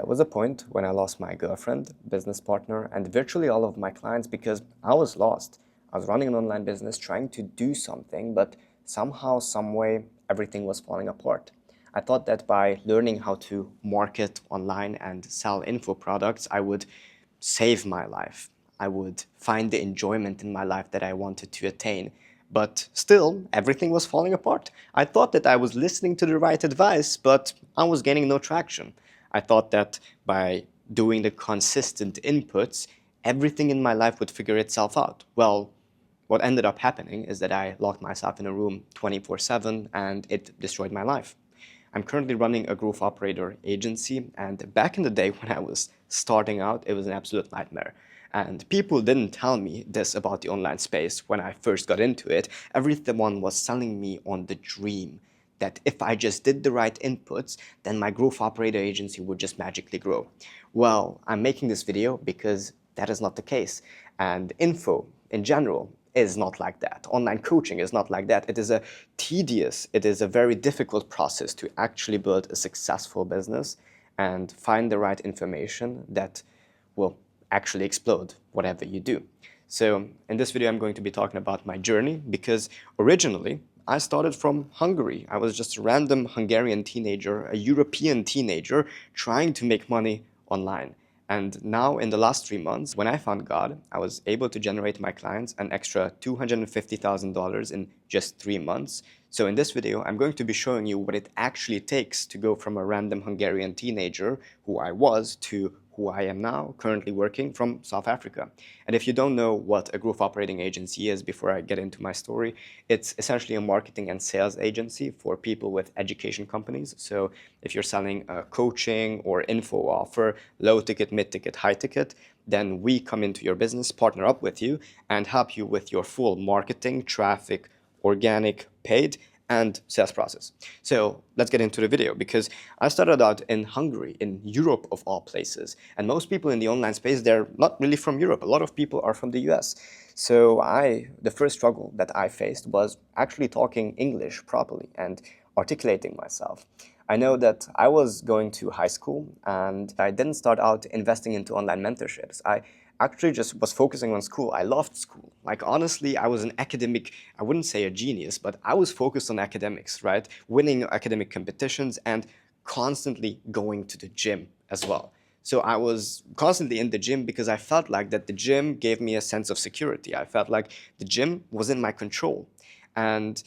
There was a point when I lost my girlfriend, business partner, and virtually all of my clients because I was lost. I was running an online business trying to do something, but somehow, some way, everything was falling apart. I thought that by learning how to market online and sell info products, I would save my life. I would find the enjoyment in my life that I wanted to attain. But still, everything was falling apart. I thought that I was listening to the right advice, but I was gaining no traction. I thought that by doing the consistent inputs, everything in my life would figure itself out. Well, what ended up happening is that I locked myself in a room 24/7 and it destroyed my life. I'm currently running a growth operator agency, and back in the day when I was starting out, it was an absolute nightmare. And people didn't tell me this about the online space when I first got into it. Everyone was selling me on the dream that if I just did the right inputs, then my growth operator agency would just magically grow. Well, I'm making this video because that is not the case. And info in general is not like that. Online coaching is not like that. It is a very difficult process to actually build a successful business and find the right information that will actually explode whatever you do. So in this video, I'm going to be talking about my journey because originally I started from Hungary. I was just a random Hungarian teenager, a European teenager trying to make money online. And now in the last 3 months, when I found God, I was able to generate my clients an extra $250,000 in just 3 months. So in this video, I'm going to be showing you what it actually takes to go from a random Hungarian teenager, who I was, to who I am now, currently working from South Africa. And if you don't know what a growth operating agency is, before I get into my story, it's essentially a marketing and sales agency for people with education companies. So if you're selling a coaching or info offer, low ticket, mid ticket, high ticket, then we come into your business, partner up with you, and help you with your full marketing, traffic, organic, paid, and sales process. So let's get into the video, because I started out in Hungary, in Europe of all places. And most people in the online space, they're not really from Europe. A lot of people are from the US. So the first struggle that I faced was actually talking English properly and articulating myself. I know that I was going to high school and I didn't start out investing into online mentorships. I actually just was focusing on school. I loved school. Like, honestly, I was an academic, I wouldn't say a genius, but I was focused on academics, right? Winning academic competitions and constantly going to the gym as well. So I was constantly in the gym because I felt like that the gym gave me a sense of security. I felt like the gym was in my control. And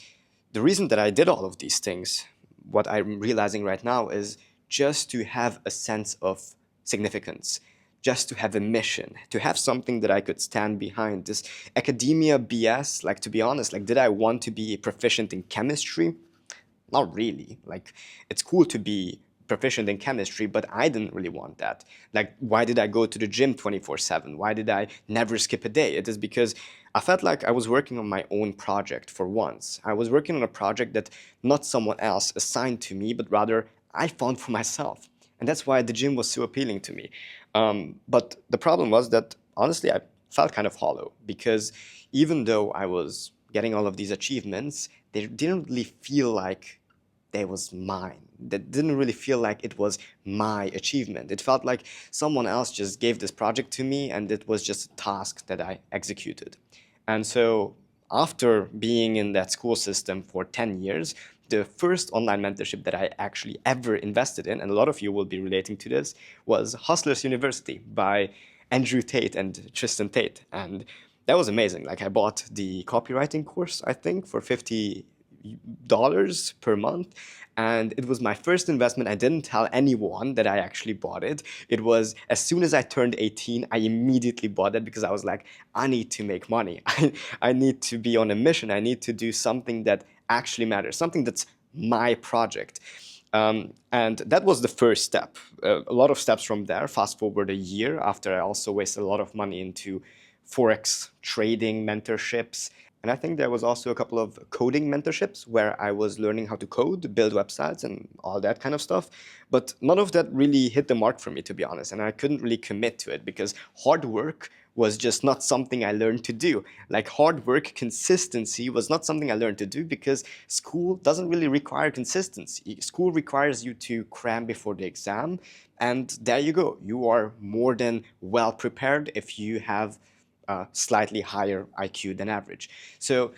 the reason that I did all of these things, what I'm realizing right now, is just to have a sense of significance, just to have a mission, to have something that I could stand behind. This academia BS, like, to be honest, like, did I want to be proficient in chemistry? Not really. Like, it's cool to be proficient in chemistry, but I didn't really want that. Like, why did I go to the gym 24/7? Why did I never skip a day? It is because I felt like I was working on my own project for once. I was working on a project that not someone else assigned to me, but rather I found for myself. And that's why the gym was so appealing to me. But the problem was that, honestly, I felt kind of hollow, because even though I was getting all of these achievements, they didn't really feel like they was mine. That didn't really feel like it was my achievement. It felt like someone else just gave this project to me and it was just a task that I executed. And so after being in that school system for 10 years, the first online mentorship that I actually ever invested in, and a lot of you will be relating to this, was Hustlers University by Andrew Tate and Tristan Tate. And that was amazing. Like, I bought the copywriting course, I think, for $50 per month. And it was my first investment. I didn't tell anyone that I actually bought it. It was, as soon as I turned 18, I immediately bought it because I was like, I need to make money. I need to be on a mission. I need to do something that actually matters, something that's my project. And that was the first step. A lot of steps from there. Fast forward a year after I also wasted a lot of money into Forex trading mentorships. And I think there was also a couple of coding mentorships where I was learning how to code, build websites, and all that kind of stuff. But none of that really hit the mark for me, to be honest. And I couldn't really commit to it because hard work was just not something I learned to do. Like hard work, consistency was not something I learned to do because school doesn't really require consistency. School requires you to cram before the exam, and there you go. You are more than well prepared if you have a slightly higher IQ than average. So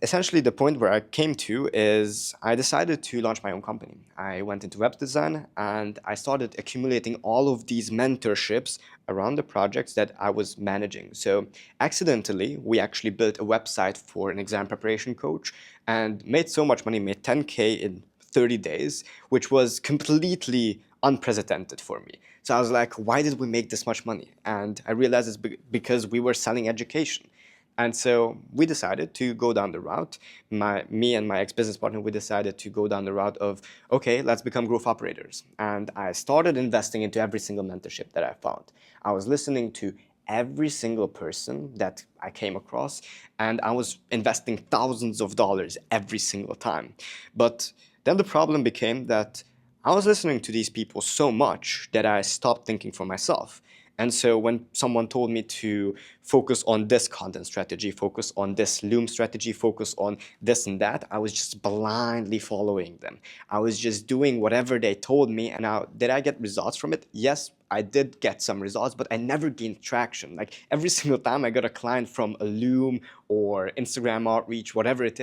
essentially the point where I came to is I decided to launch my own company. I went into web design and I started accumulating all of these mentorships around the projects that I was managing. So accidentally, we actually built a website for an exam preparation coach and made so much money, made 10K in 30 days, which was completely unprecedented for me. So I was like, why did we make this much money? And I realized it's because we were selling education. And so we decided to go down the route. Me and my ex-business partner, we decided to go down the route of, okay, let's become growth operators. And I started investing into every single mentorship that I found. I was listening to every single person that I came across, and I was investing thousands of dollars every single time. But then the problem became that I was listening to these people so much that I stopped thinking for myself. And so when someone told me to focus on this content strategy, focus on this Loom strategy, focus on this and that, I was just blindly following them. I was just doing whatever they told me. And now, did I get results from it? Yes, I did get some results, but I never gained traction. Like every single time I got a client from a Loom or Instagram outreach, whatever it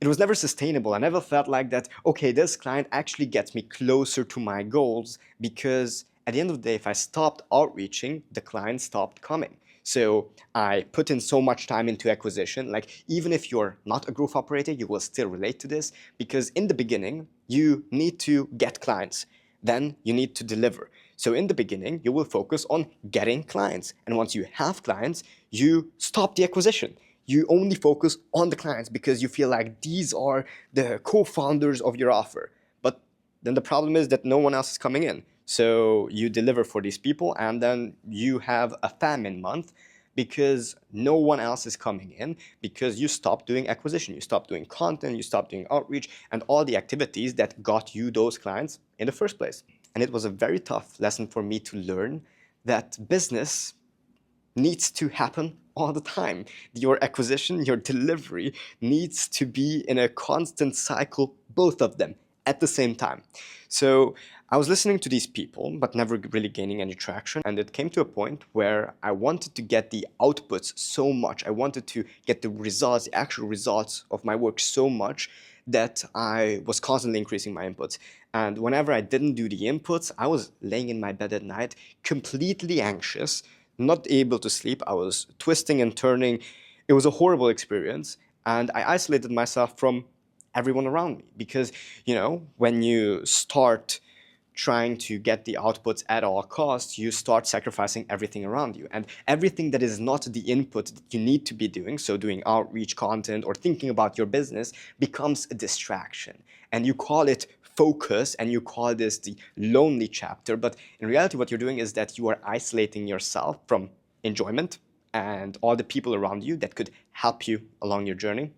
was never sustainable. I never felt like that, okay, this client actually gets me closer to my goals, because at the end of the day, if I stopped outreaching, the clients stopped coming. So I put in so much time into acquisition. Like even if you're not a growth operator, you will still relate to this, because in the beginning, you need to get clients. Then you need to deliver. So in the beginning, you will focus on getting clients. And once you have clients, you stop the acquisition. You only focus on the clients because you feel like these are the co-founders of your offer. But then the problem is that no one else is coming in. So you deliver for these people, and then you have a famine month because no one else is coming in, because you stop doing acquisition, you stop doing content, you stop doing outreach, and all the activities that got you those clients in the first place. And it was a very tough lesson for me to learn that business needs to happen all the time. Your acquisition, your delivery needs to be in a constant cycle, both of them at the same time. So I was listening to these people, but never really gaining any traction. And it came to a point where I wanted to get the outputs so much. I wanted to get the results, the actual results of my work so much that I was constantly increasing my inputs. And whenever I didn't do the inputs, I was laying in my bed at night, completely anxious, not able to sleep. I was twisting and turning. It was a horrible experience. And I isolated myself from everyone around me because, when you start trying to get the outputs at all costs, you start sacrificing everything around you. And everything that is not the input that you need to be doing, so doing outreach content or thinking about your business, becomes a distraction. And you call it focus and you call this the lonely chapter. But in reality, what you're doing is that you are isolating yourself from enjoyment and all the people around you that could help you along your journey.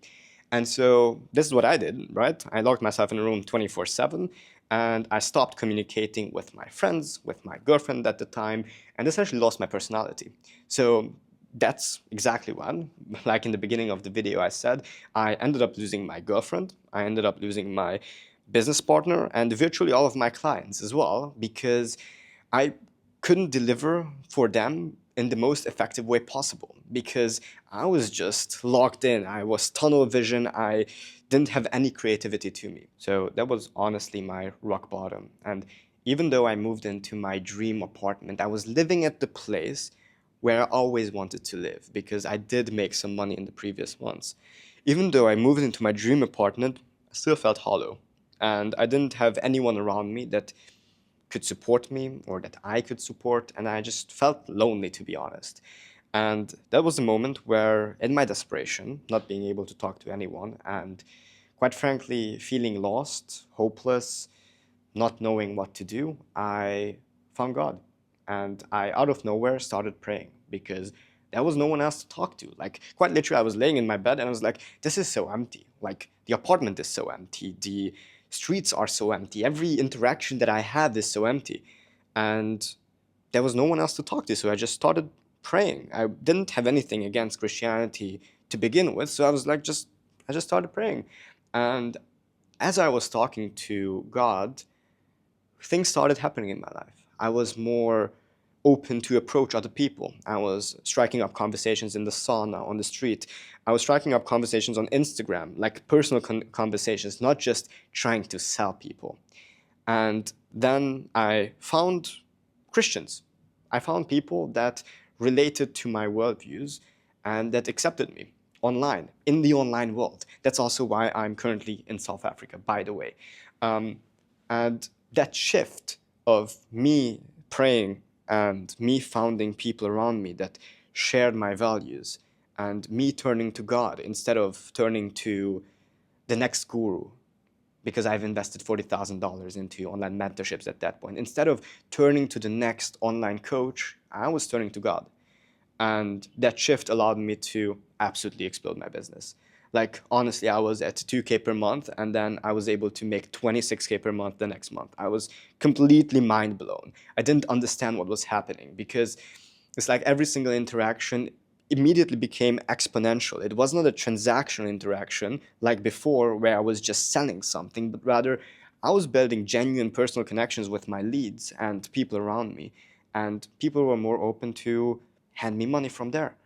And so this is what I did, right? I locked myself in a room 24/7, and I stopped communicating with my friends, with my girlfriend at the time, and essentially lost my personality. So that's exactly when, like in the beginning of the video I said, I ended up losing my girlfriend, I ended up losing my business partner, and virtually all of my clients as well, because I couldn't deliver for them in the most effective way possible, because I was just locked in. I was tunnel vision. I didn't have any creativity to me. So that was honestly my rock bottom. And even though I moved into my dream apartment, I was living at the place where I always wanted to live, because I did make some money in the previous months. Even though I moved into my dream apartment, I still felt hollow. And I didn't have anyone around me that could support me or that I could support, and I just felt lonely, to be honest. And that was the moment where, in my desperation, not being able to talk to anyone, and quite frankly, feeling lost, hopeless, not knowing what to do, I found God. And I, out of nowhere, started praying, because there was no one else to talk to. Like, quite literally, I was laying in my bed and I was like, this is so empty. Like, the apartment is so empty. The streets are so empty. Every interaction that I have is so empty. And there was no one else to talk to. So I just started praying. I didn't have anything against Christianity to begin with, so I was like, I just started praying. And as I was talking to God, things started happening in my life. I was more open to approach other people. I was striking up conversations in the sauna, on the street. I was striking up conversations on Instagram, like personal conversations, not just trying to sell people. And then I found Christians. I found people that related to my worldviews and that accepted me online, in the online world. That's also why I'm currently in South Africa, by the way. And that shift of me praying and me finding people around me that shared my values and me turning to God instead of turning to the next guru, because I've invested $40,000 into online mentorships at that point. Instead of turning to the next online coach, I was turning to God. And that shift allowed me to absolutely explode my business. Like, honestly, I was at 2K per month, and then I was able to make 26K per month the next month. I was completely mind blown. I didn't understand what was happening, because it's like every single interaction immediately became exponential. It was not a transactional interaction like before, where I was just selling something, but rather I was building genuine personal connections with my leads and people around me. And people were more open to hand me money from there.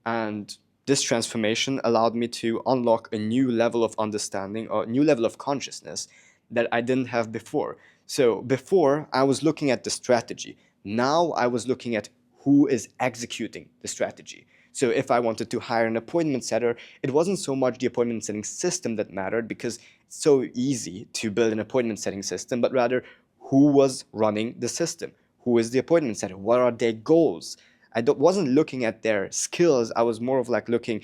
And this transformation allowed me to unlock a new level of understanding or a new level of consciousness that I didn't have before. So before, I was looking at the strategy. Now I was looking at who is executing the strategy. So if I wanted to hire an appointment setter, it wasn't so much the appointment setting system that mattered, because it's so easy to build an appointment setting system, but rather who was running the system. Who is the appointment setter? What are their goals? I wasn't looking at their skills. I was more of like looking,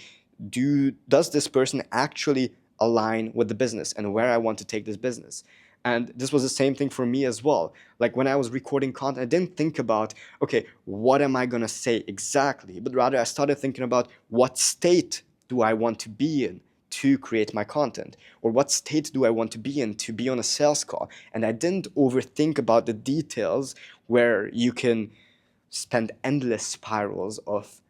does this person actually align with the business and where I want to take this business? And this was the same thing for me as well. Like when I was recording content, I didn't think about, okay, what am I going to say exactly? But rather I started thinking about what state do I want to be in to create my content? Or what state do I want to be in to be on a sales call? And I didn't overthink about the details where you can spend endless spirals of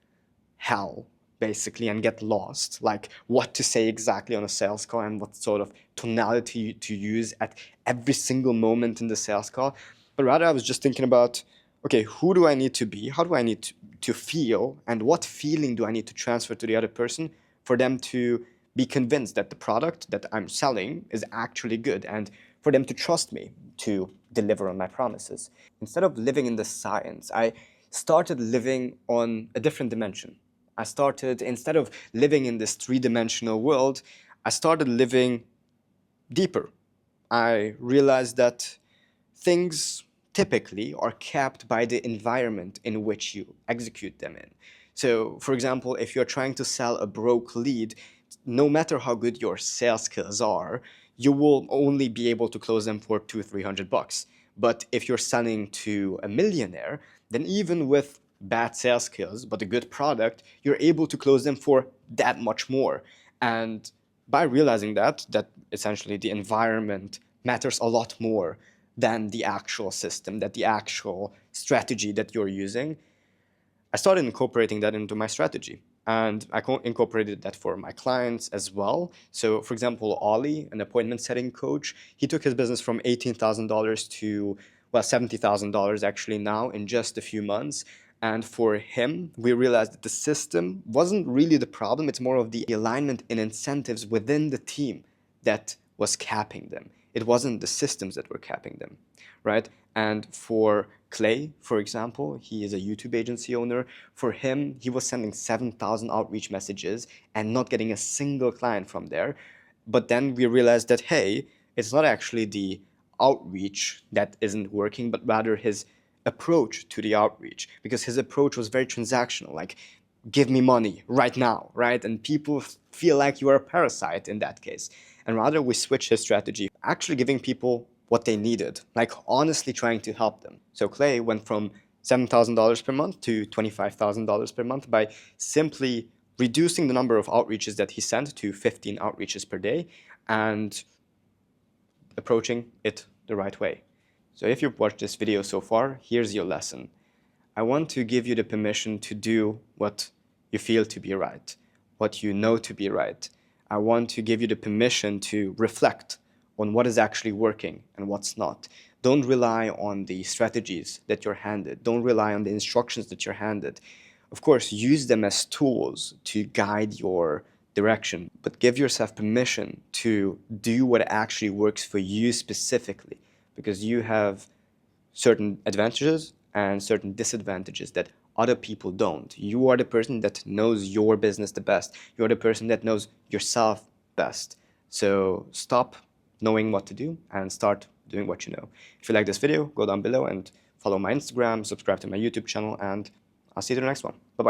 hell, basically, and get lost, like what to say exactly on a sales call and what sort of tonality to use at every single moment in the sales call. But rather I was just thinking about, okay, who do I need to be? How do I need to feel? And what feeling do I need to transfer to the other person for them to be convinced that the product that I'm selling is actually good, and for them to trust me to deliver on my promises? Instead of living in the science, I started living on a different dimension. I started, instead of living in this three-dimensional world, I started living deeper. I realized that things typically are capped by the environment in which you execute them in. So, for example, if you're trying to sell a broke lead, no matter how good your sales skills are, you will only be able to close them for $200-300. But if you're selling to a millionaire, then even with bad sales skills but a good product, you're able to close them for that much more. And by realizing that essentially the environment matters a lot more than the actual system, that the actual strategy that you're using, I started incorporating that into my strategy. And I incorporated that for my clients as well. So, for example, Ollie, an appointment setting coach, he took his business from $18,000 to, well, $70,000 actually now in just a few months. And for him, we realized that the system wasn't really the problem. It's more of the alignment and incentives within the team that was capping them. It wasn't the systems that were capping them, right? And for Clay, for example, he is a YouTube agency owner. For him, he was sending 7,000 outreach messages and not getting a single client from there. But then we realized that, hey, it's not actually the outreach that isn't working, but rather his approach to the outreach, because his approach was very transactional, like, give me money right now, right? And people feel like you are a parasite in that case. And rather we switched his strategy, actually giving people what they needed, like honestly trying to help them. So Clay went from $7,000 per month to $25,000 per month by simply reducing the number of outreaches that he sent to 15 outreaches per day and approaching it the right way. So if you've watched this video so far, here's your lesson. I want to give you the permission to do what you feel to be right, what you know to be right. I want to give you the permission to reflect on what is actually working and what's not. Don't rely on the strategies that you're handed. Don't rely on the instructions that you're handed. Of course, use them as tools to guide your direction, but give yourself permission to do what actually works for you specifically, because you have certain advantages and certain disadvantages that other people don't. You are the person that knows your business the best. You're the person that knows yourself best. So stop knowing what to do and start doing what you know. If you like this video, go down below and follow my Instagram, subscribe to my YouTube channel, and I'll see you in the next one. Bye-bye.